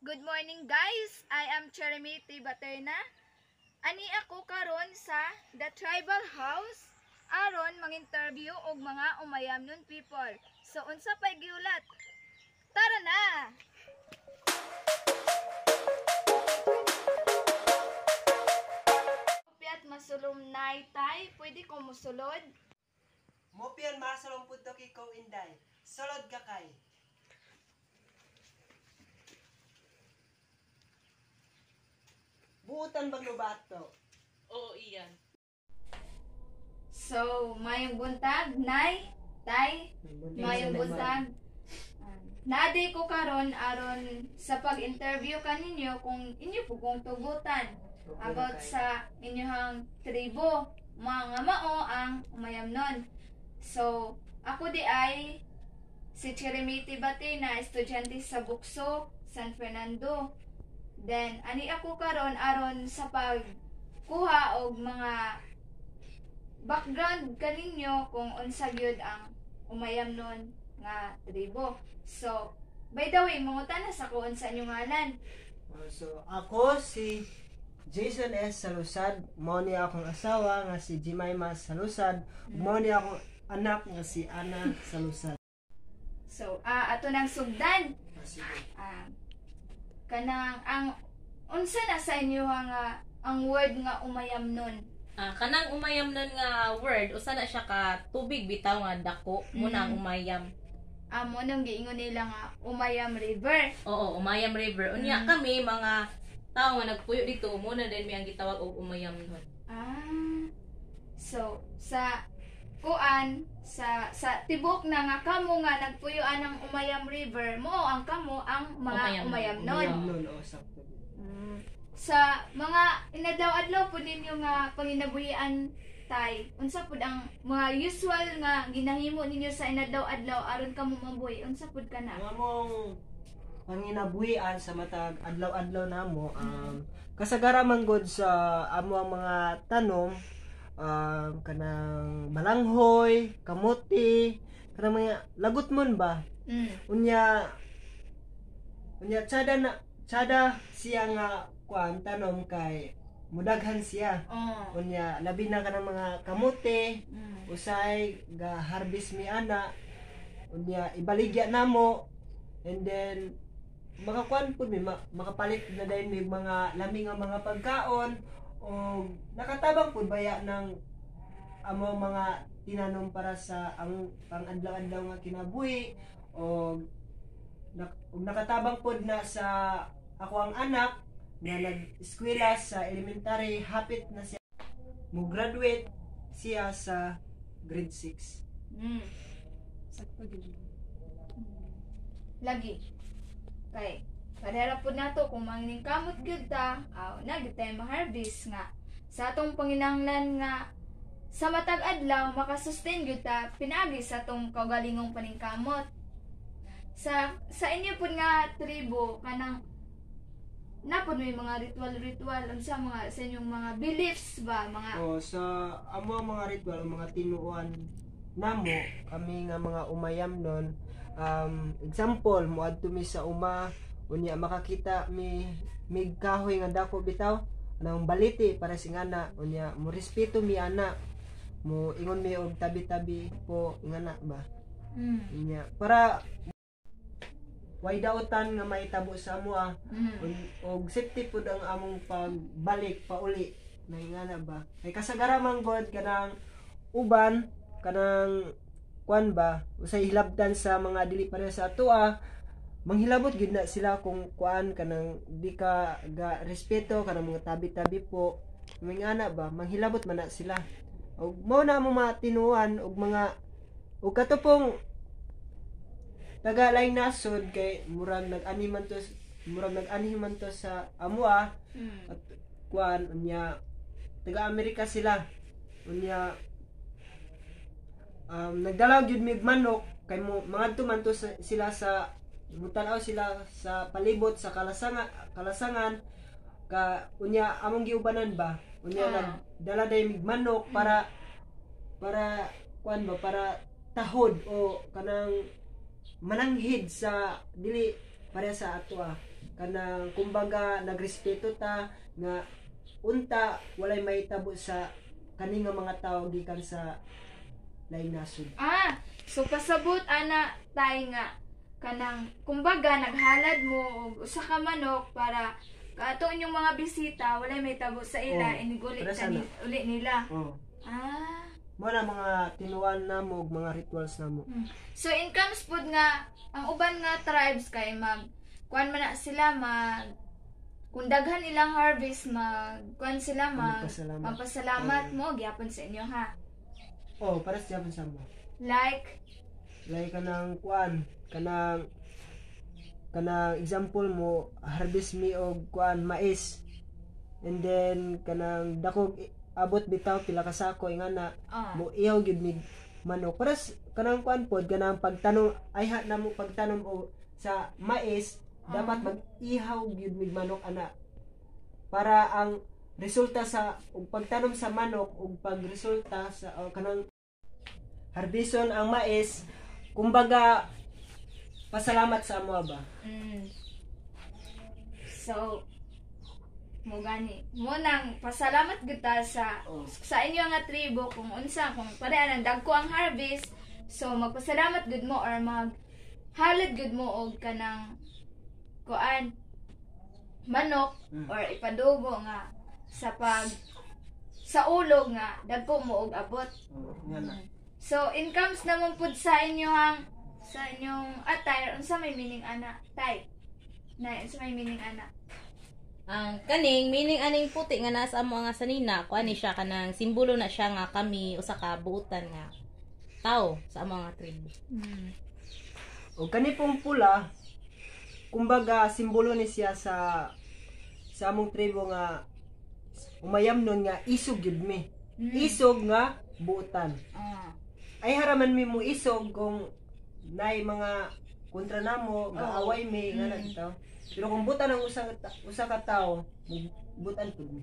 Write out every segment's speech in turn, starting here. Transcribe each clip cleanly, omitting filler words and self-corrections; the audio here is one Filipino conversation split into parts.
Good morning guys! I am Cheremy Tibaterna. Ani ako karon sa The Tribal House aron mang-interview og mga umayamnon people. So unsa pay giulat? Tara na! Piat masulom nay tay, pwede ko musulod? Mopian masalong punto ki ko inday. Solod ka kay. Buutan bang lubato? Oo, iyan. So, mayong buntag, nay, tay, mayong buntag. Nadi ko karon aron sa pag-interview kaninyo kung inyo po kong tugutan about sa inyong tribo, mga mao ang umayamnon. So, ako di ay si Cheremy Tibate na estudyante sa Bukso, San Fernando. Then, ani ako karon aron sa pagkuha og mga background kaninyo kung unsa gyud ang umayamnon nga tribo. So, by the way, mangutana sa ko unsa inyong ngalan. So, ako si Jason S. Salusad. Mao ni akong asawa nga si Jemima Salusad. Mao ni akong anak nga si Ana Salusad. So, ato nang sugdan. Sige. Kanang ang unsa na sa inyo nga ang word nga umayamnon? Kanang umayam nun nga word, usa na siya ka tubig bitaw nga dako, muna ang umayam. Amo nang giingon nila nga Umayam River. Oo, umayam river. Unya kami mga tao nga nagpuyo dito, muna din mi ang gitawag og umayam nun. So sa kuan sa tibok na nga kamo nga nagpuyoan ng Umayam River, mo ang kamo ang mga umayamnon. Umayamnon o sakto. Sa mga inadlaw-adlaw po ninyo nga panginabuhian tay, unsa pud ang mga usual nga ginahimo ninyo sa inadlaw-adlaw aron kamo mabuhi? Unsa pud kana? Nga mong panginabuhian sa matag adlaw-adlaw namo, kasagara man gud sa amo ang mga tanom, kanang balanghoy, kamuti, kanang mga lagutmon ba? Unya tsada siya nga kuan tanom kay mudaghan siya. Unya labi na kanang mga kamote, usay ga harvest mi ana. Unya ibaligya namo, and then makakuan pud mi makapalit na dayon mi mga lami nga mga pagkaon o nakatabang pud baya ng amo mga tinanom para sa ang pang-adlaw-adlaw nga kinabuhi o nakatabang pud na sa ako ang anak na nag-eskwela sa elementary, hapit na siya mo graduate siya sa grade 6. Sakto gid. Lagi. Kay parehara pud nato kung mangning kamot gyud ta, na gyud tay ma-harvest nga sa atong panginahanglan nga sa matag adlaw makasustain gyud ta pinaagi sa atong kaugalingong paningkamot. Sa inyo pud nga tribo kanang napod may mga ritual unsa mga sa inyong mga beliefs ba mga sa amo mga ritual mga tinuan namo kami nga mga umayamnon, example moadto mi sa uma unya makakita mi kahoy nga dako bitaw anang baliti para singana unya mo respeto mi ana mo ingon mi og tabi-tabi po ingana ba. Unya para way daotan nga mahitabo sa amo og safety pud ang among pagbalik pauli na ingana ba kay kasagara man god kanang uban kanang kuan ba usay hilabdan sa mga dili pareha sa atoa manghilabot gid na sila kung kuan kanang di ka ga respeto kanang mga tabi-tabi po ingana ba manghilabot man na sila og mao na mo matinuan og mga og katupong taga laing nasod kay murag nag-ani man to sa amua at kuan unya taga Amerika sila unya nagdalaw gyud mig manok kay mga tuman to sila sa mutanaw sila sa palibot sa kalasangan ka unya among giubanan ba unya nagdala day mig manok para kuan ba para tahod o kanang mananghid sa dili pareha sa ato kanang kumbaga nagrespeto ta nga unta walay mahitabo sa kani nga mga tawo gikan sa lain nasod. So pasabot ana tay nga kanang kumbaga naghalad mo og usa ka manok para kato inyong mga bisita walay may tabo sa ila inigulit para sana. uli nila. Mo na mga tinuan namo ug mga rituals namo. So in comes pod nga ang uban nga tribes kay kuan man na sila kung daghan ilang harvest kuan sila magpasalamat mo gyapon sa inyo ha. Para sa Japan samo. Like kanang kuan kanang example mo harvest mi og kuan mais. And then kanang dakog abot bitaw pila ka sako ingana mo ihaw gyud mig manok. Para kanang kuan pod kanang pagtanom ay na mo pagtanom o sa mais dapat mag-ihaw gyud mig manok ana. Para ang resulta sa pagtanom sa manok ug pagresulta sa kanang harbison ang mais kumbaga pasalamat sa amo ba. So mo gani mo nang pasalamat gud ta sa inyo nga tribo kung unsa kung pareha nang dagko ang harvest, so magpasalamat gud mo or maghalad gud mo og kanang kuan manok or ipadugo nga sa ulog nga dagko mo og abot. So in comes naman pud sa inyong attire unsa may meaning ana tay na unsa may meaning ana. Ang kaning meaning aning puti nga nasa amo nga sanina kuan ni siya kanang simbolo na siya nga kami usa ka buutan nga tao sa amo nga tribo. O kani pong pula kumbaga simbolo ni siya sa among tribo nga umayam nun nga isog gyud mi. Isog nga buutan. Ay haraman mi mo isog kung nay mga kontra namo gaaway mi nga nagtaw. Pero kung butan ang usa ka tawo, butan pud mi.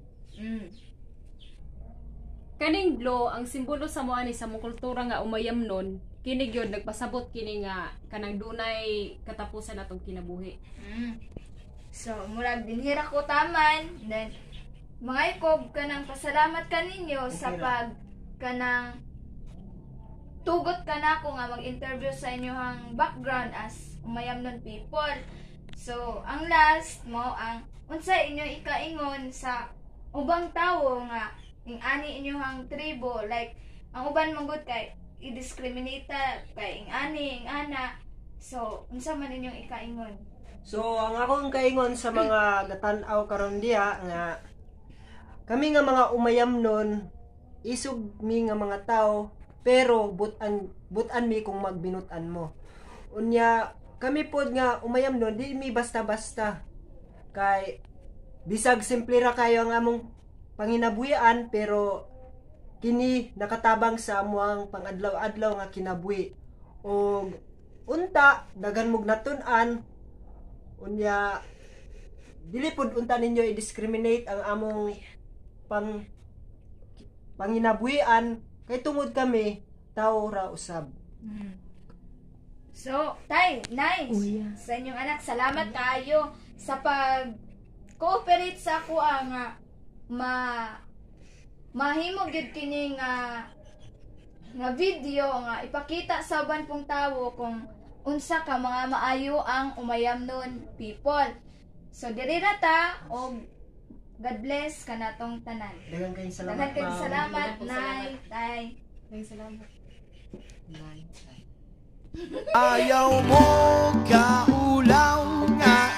Kaning blow ang simbolo sa mo ani sa mong kultura nga umayam nun, kini gyud nagpasabot kini nga kanang dunay katapusan atong kinabuhi. So murag dinhira ko taman, then mga ikob kanang pasalamat kaninyo sa pag kanang tugot kanako nga mag-interview sa inyohang background as umayam nun people. So ang last mo ang unsa inyo ikaingon sa ubang tawo nga ingani inyohang tribo, like ang uban manggod kay i-discriminate kay ingani ingana, so unsa man inyong ikaingon? So ang akong kaingon sa mga gatan-aw karon diha nga kami nga mga umayam nun isog mi nga mga tao pero butan mi kung magbinutan mo. Unya kami pod nga umayam nun di mi basta-basta kay bisag simple ra kayo ang among panginabuhian pero kini nakatabang sa amuang pangadlaw-adlaw nga kinabuhi og unta dagan mog natun-an unya dili pod unta ninyo i-discriminate ang among panginabuhian kay tungod kami tao ra usab. So, tay, nice. Sa inyong anak, salamat kayo sa pag-cooperate sa ako nga mahimo gyud kini nga video nga ipakita sa uban pong tawo kung unsa ka mga maayo ang umayam nun people. So diri ra ta og God bless kanatong tanan. Daghang kayong salamat. Daghang kayong salamat, nay, tay. Daghang salamat. Nay. Ayaw mo kaulaw nga